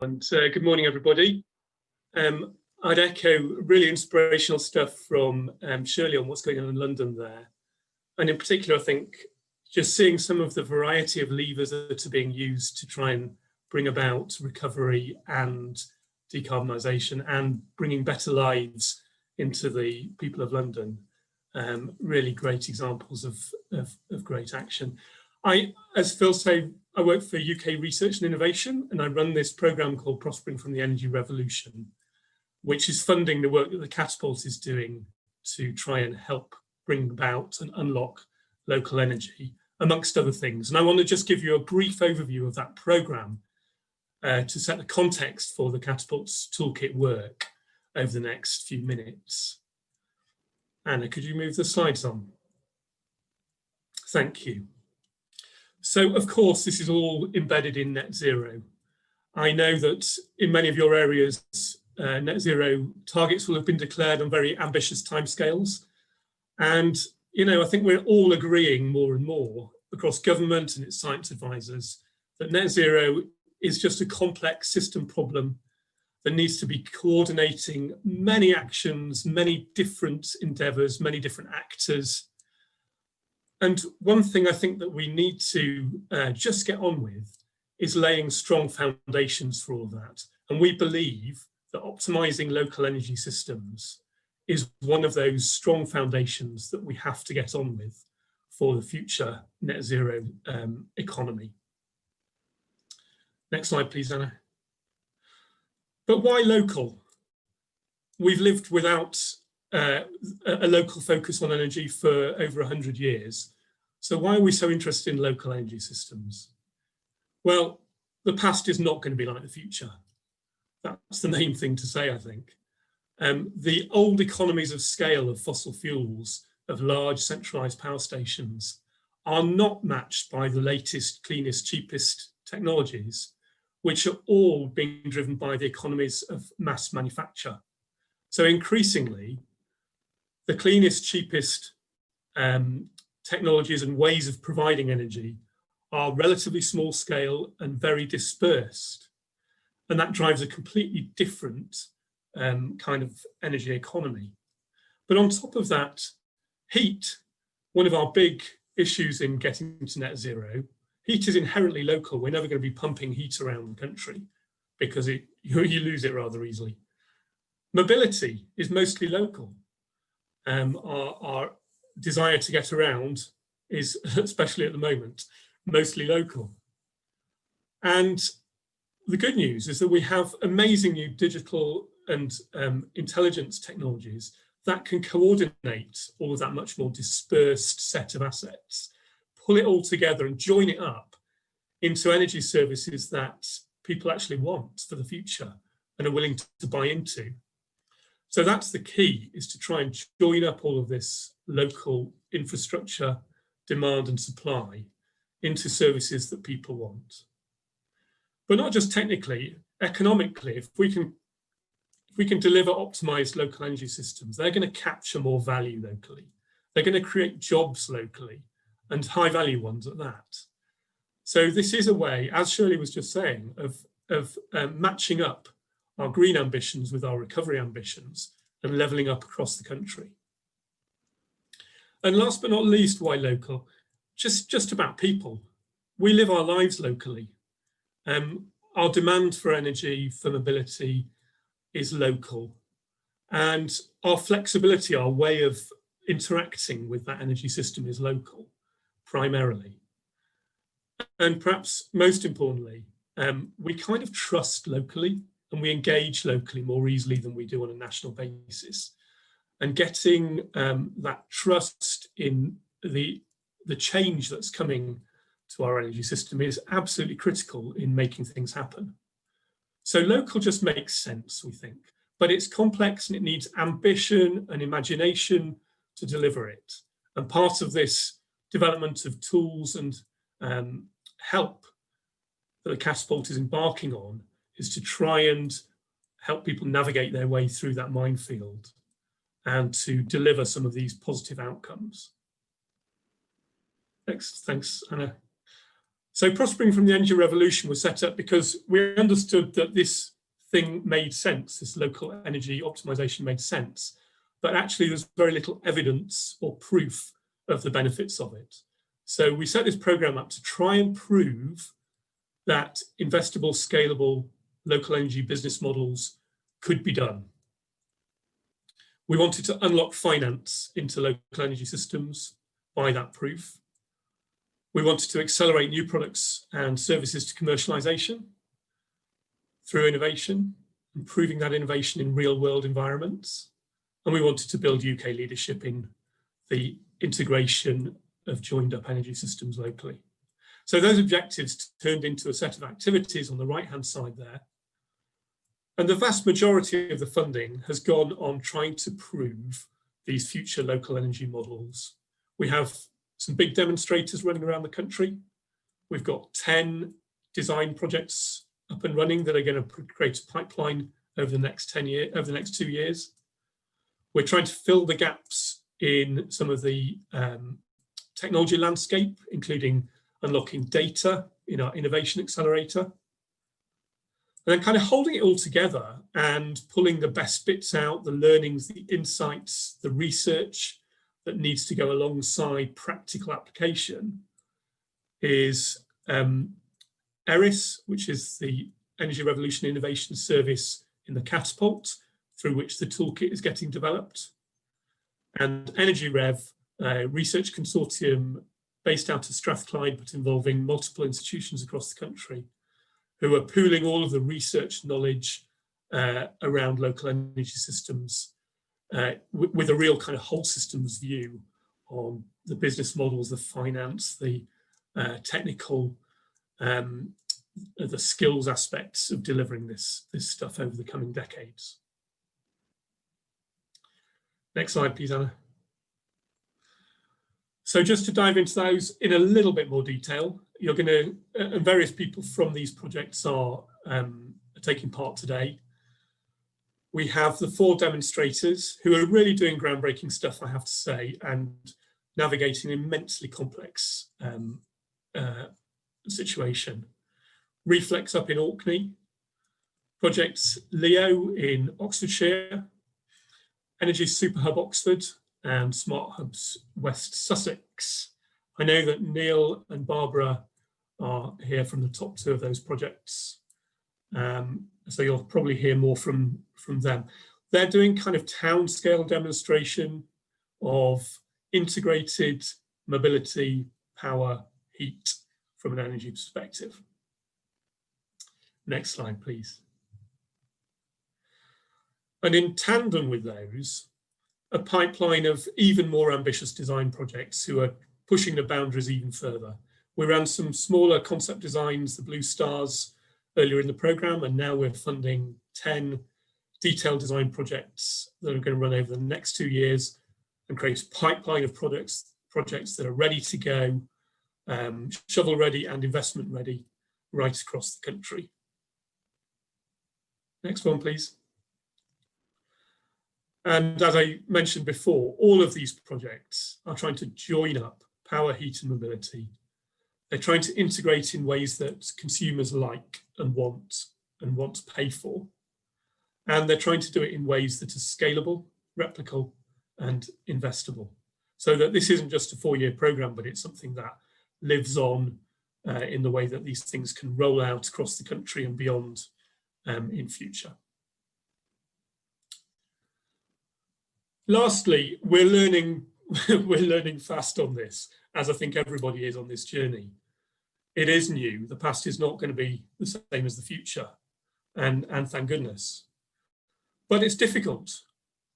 And good morning, everybody. I'd echo really inspirational stuff from Shirley on what's going on in London there. And in particular, I think just seeing some of the variety of levers that are being used to try and bring about recovery and decarbonisation and bringing better lives into the people of London. Really great examples of great action. As Phil said, I work for UK Research and Innovation, and I run this programme called Prospering from the Energy Revolution, which is funding the work that the Catapult is doing to try and help bring about and unlock local energy, amongst other things. And I want to just give you a brief overview of that programme to set the context for the Catapult's Toolkit work over the next few minutes. Anna, could you move the slides on? Thank you. So, of course, this is all embedded in net zero. I know that in many of your areas, net zero targets will have been declared on very ambitious timescales. And, you know, I think we're all agreeing more and more across government and its science advisors that net zero is just a complex system problem that needs to be coordinating many actions, many different endeavours, many different actors. And one thing I think that we need to just get on with is laying strong foundations for all of that. And we believe that optimising local energy systems is one of those strong foundations that we have to get on with for the future net zero economy. Next slide, please, Anna. But why local? We've lived without a local focus on energy for over 100 years. So why are we so interested in local energy systems? Well, the past is not going to be like the future. That's the main thing to say, I think. The old economies of scale of fossil fuels, of large centralised power stations, are not matched by the latest, cleanest, cheapest technologies, which are all being driven by the economies of mass manufacture. So increasingly, the cleanest, cheapest technologies and ways of providing energy are relatively small scale and very dispersed. And that drives a completely different kind of energy economy. But on top of that, heat, one of our big issues in getting to net zero, heat is inherently local. We're never going to be pumping heat around the country because you lose it rather easily. Mobility is mostly local. Our desire to get around is, especially at the moment, mostly local. And the good news is that we have amazing new digital and intelligence technologies that can coordinate all of that much more dispersed set of assets, pull it all together and join it up into energy services that people actually want for the future and are willing to buy into. So that's the key, is to try and join up all of this local infrastructure, demand and supply into services that people want. But not just technically, economically, if we can deliver optimized local energy systems, they're going to capture more value locally. They're going to create jobs locally, and high value ones at that. So this is a way, as Shirley was just saying, of matching up our green ambitions with our recovery ambitions and levelling up across the country. And last but not least, why local? Just about people. We live our lives locally. Our demand for energy, for mobility is local. And our flexibility, our way of interacting with that energy system is local, primarily. And perhaps most importantly, we kind of trust locally and we engage locally more easily than we do on a national basis. And getting that trust in the change that's coming to our energy system is absolutely critical in making things happen. So local just makes sense, we think, but it's complex and it needs ambition and imagination to deliver it. And part of this development of tools and help that the Catapult is embarking on is to try and help people navigate their way through that minefield and to deliver some of these positive outcomes. Thanks, Anna. So Prospering from the Energy Revolution was set up because we understood that this thing made sense, this local energy optimization made sense, but actually there's very little evidence or proof of the benefits of it. So we set this program up to try and prove that investable, scalable, local energy business models could be done. We wanted to unlock finance into local energy systems by that proof. We wanted to accelerate new products and services to commercialization through innovation, improving that innovation in real world environments. And we wanted to build UK leadership in the integration of joined up energy systems locally. So those objectives turned into a set of activities on the right-hand side there. And the vast majority of the funding has gone on trying to prove these future local energy models. We have some big demonstrators running around the country. We've got 10 design projects up and running that are going to create a pipeline over the next 2 years. We're trying to fill the gaps in some of the technology landscape, including unlocking data in our innovation accelerator. And then kind of holding it all together and pulling the best bits out, the learnings, the insights, the research that needs to go alongside practical application is ERIS, which is the Energy Revolution Innovation Service in the Catapult, through which the Toolkit is getting developed. And Energy Rev, a research consortium based out of Strathclyde, but involving multiple institutions across the country, who are pooling all of the research knowledge around local energy systems with a real kind of whole systems view on the business models, the finance, the technical, the skills aspects of delivering this stuff over the coming decades. Next slide, please, Anna. So just to dive into those in a little bit more detail, you're going to, and various people from these projects are taking part today. We have the 4 demonstrators who are really doing groundbreaking stuff, I have to say, and navigating an immensely complex situation. Reflex up in Orkney, Projects Leo in Oxfordshire, Energy Superhub Oxford, and Smart Hubs West Sussex. I know that Neil and Barbara are here from the top 2 of those projects. So you'll probably hear more from them. They're doing kind of town scale demonstration of integrated mobility, power, heat from an energy perspective. Next slide, please. And in tandem with those, a pipeline of even more ambitious design projects who are pushing the boundaries even further. We ran some smaller concept designs, the Blue Stars, earlier in the programme, and now we're funding 10 detailed design projects that are going to run over the next 2 years and create a pipeline of projects that are ready to go, shovel ready and investment ready right across the country. Next one, please. And as I mentioned before, all of these projects are trying to join up power, heat and mobility. They're trying to integrate in ways that consumers like and want to pay for. And they're trying to do it in ways that are scalable, replicable and investable. So that this isn't just a 4-year program, but it's something that lives on in the way that these things can roll out across the country and beyond in future. Lastly, we're learning fast on this, as I think everybody is on this journey. It is new. The past is not going to be the same as the future, and thank goodness. But it's difficult.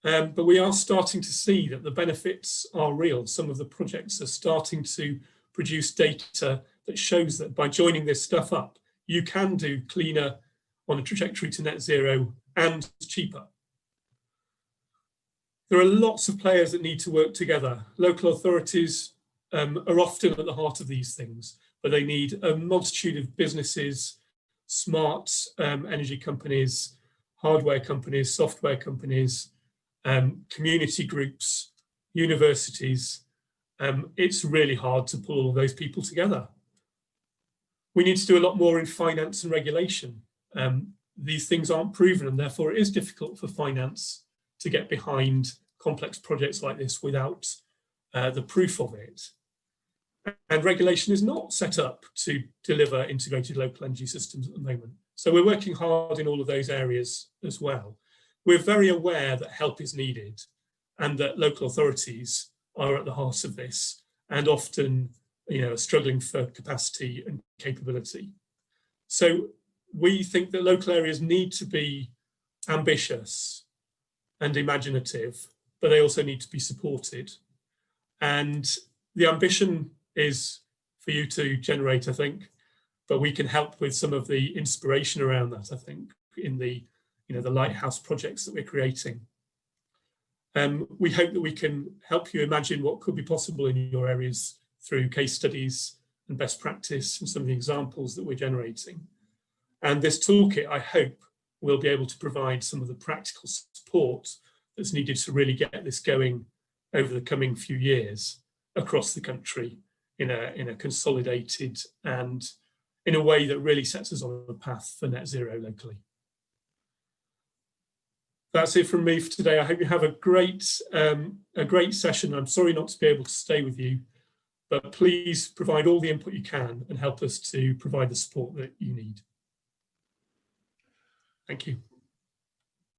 But we are starting to see that the benefits are real. Some of the projects are starting to produce data that shows that by joining this stuff up, you can do cleaner on a trajectory to net zero and cheaper. There are lots of players that need to work together. Local authorities are often at the heart of these things, but they need a multitude of businesses, smart energy companies, hardware companies, software companies, community groups, universities. It's really hard to pull all of those people together. We need to do a lot more in finance and regulation. These things aren't proven, and therefore it is difficult for finance to get behind complex projects like this without the proof of it. And regulation is not set up to deliver integrated local energy systems at the moment. So we're working hard in all of those areas as well. We're very aware that help is needed and that local authorities are at the heart of this and often, are struggling for capacity and capability. So we think that local areas need to be ambitious and imaginative, but they also need to be supported. And the ambition is for you to generate, I think, but we can help with some of the inspiration around that, I think, in the lighthouse projects that we're creating. We hope that we can help you imagine what could be possible in your areas through case studies and best practice and some of the examples that we're generating. And this toolkit, I hope, will be able to provide some of the practical support that's needed to really get this going over the coming few years across the country in a consolidated and in a way that really sets us on a path for net zero locally. That's it from me for today. I hope you have a great session. I'm sorry not to be able to stay with you, but please provide all the input you can and help us to provide the support that you need. Thank you.